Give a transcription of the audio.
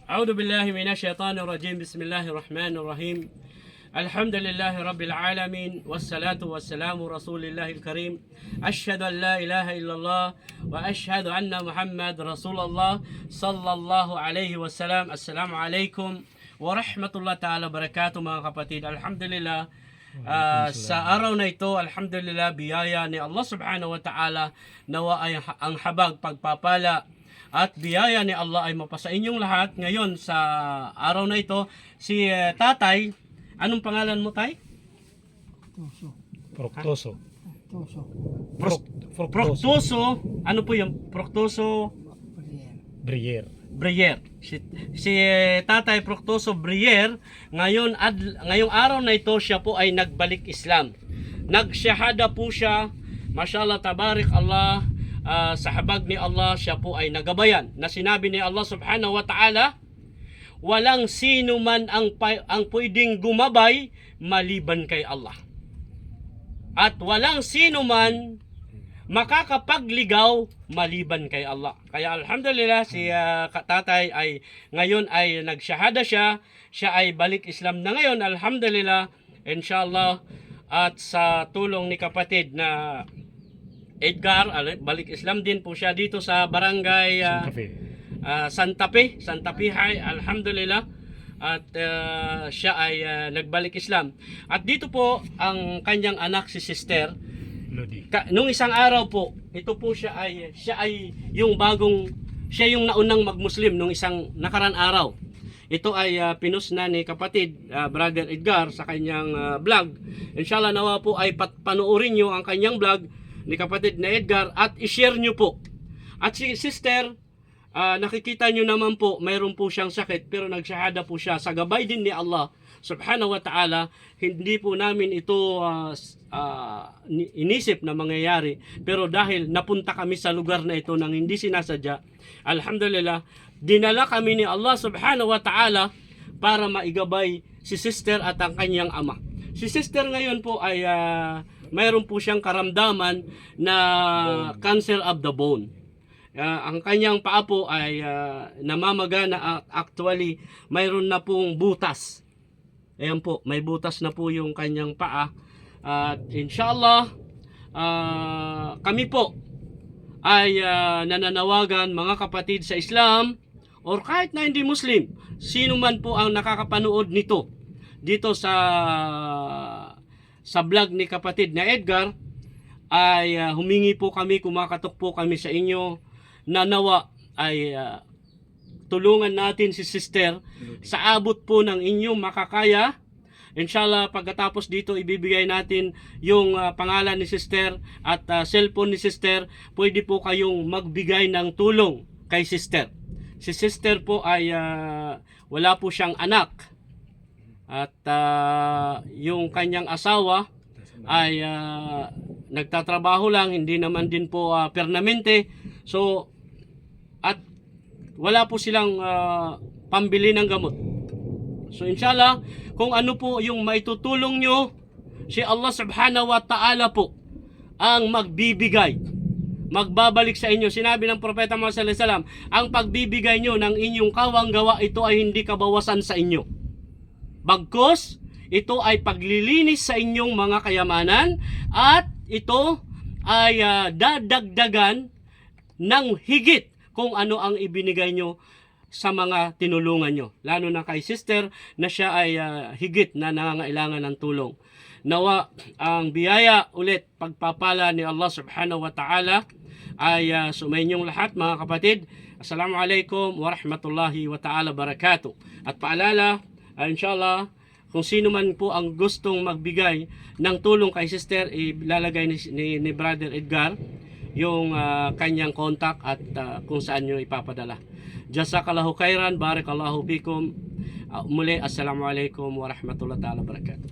أعوذ بالله من الشيطان الرجيم. بسم الله الرحمن الرحيم. الحمد لله رب العالمين والصلاة والسلام رسول الله الكريم. أشهد أن لا إله إلا الله وأشهد أن محمد رسول الله صلى الله عليه وسلم. السلام عليكم ورحمة الله تعالى وبركاته mga kapatid. Alhamdulillah, sa araw na ito, alhamdulillah, biyaya ni Allah subhanahu wa ta'ala, nawa ay ang habag pagpapala at biyaya ni Allah ay mapasa inyong lahat. Ngayon sa araw na ito, si tatay, anong pangalan mo, tay? Proctoso. Proctoso. Ano po yung Proctoso? Brier. Brier. Si Tatay Proctoso Brier, ngayong araw na ito, siya po ay nagbalik Islam. Nagsyahada po siya, mashallah, tabarik Allah, sa habag ni Allah, siya po ay nagabayan. Na sinabi ni Allah subhanahu wa ta'ala, walang sino man ang pwedeng gumabay maliban kay Allah. At walang sino man makakapagligaw maliban kay Allah. Kaya alhamdulillah, si tatay ay ngayon ay nagsyahada siya. Siya ay balik Islam na ngayon, alhamdulillah, inshallah. At sa tulong ni kapatid na Edgar, balik Islam din po siya dito sa barangay Santa Fe High, alhamdulillah. At siya ay nagbalik Islam. At dito po ang kanyang anak, si Sister Lodi. Nung isang araw po, ito po siya ay yung naunang mag-Muslim nung isang nakaraan araw. Ito ay pinost na ni kapatid Brother Edgar sa kanyang vlog. Inshallah, nawa po ay panoorin nyo ang kanyang vlog ni kapatid na Edgar at i-share nyo po. At si Sister, nakikita nyo naman po, mayroon po siyang sakit pero nagsyahada po siya sa gabay din ni Allah subhanahu wa ta'ala. Hindi po namin ito inisip na mangyayari, pero dahil napunta kami sa lugar na ito nang hindi sinasadya, alhamdulillah, dinala kami ni Allah subhanahu wa ta'ala para maigabay si Sister at ang kanyang ama. Si Sister ngayon po ay mayroon po siyang karamdaman na cancer of the bone. Ang kanyang paa po ay namamagana. Actually, mayroon na pong butas. Ayan po, may butas na po yung kanyang paa. At inshallah, kami po ay nananawagan mga kapatid sa Islam or kahit na hindi Muslim, sino man po ang nakakapanood nito dito sa vlog ni kapatid na Edgar, ay humingi po kami, kumakatok po kami sa inyo na nawa ay tulungan natin si Sister sa abot po ng inyong makakaya. Inshallah, pagkatapos dito ibibigay natin yung pangalan ni Sister at cellphone ni Sister. Pwede po kayong magbigay ng tulong kay Sister. Si Sister po ay wala po siyang anak. At yung kanyang asawa ay nagtatrabaho lang, hindi naman din po permanente. So, at wala po silang pambili ng gamot. So inshallah, kung ano po yung maitutulong nyo, si Allah subhanahu wa ta'ala po ang magbibigay, magbabalik sa inyo. Sinabi ng Propeta Muhammad sallallahu alaihi wasallam, ang pagbibigay nyo ng inyong kawang gawa, ito ay hindi kabawasan sa inyo. Bagkus, ito ay paglilinis sa inyong mga kayamanan at ito ay dadagdagan ng higit kung ano ang ibinigay nyo sa mga tinulungan nyo. Lalo na kay Sister na siya ay higit na nangangailangan ng tulong. Nawa ang biyaya ulit, pagpapala ni Allah subhanahu wa ta'ala ay sumainyong lahat mga kapatid. Assalamualaikum warahmatullahi wa ta'ala barakatuh. At paalala, inshallah, kung sino man po ang gustong magbigay ng tulong kay Sister, ilalagay ni Brother Edgar yung kanyang contact at kung saan nyo ipapadala. Jazakallahu khairan, barakallahu fikum. Muli, assalamualaikum warahmatullahi wabarakatuh.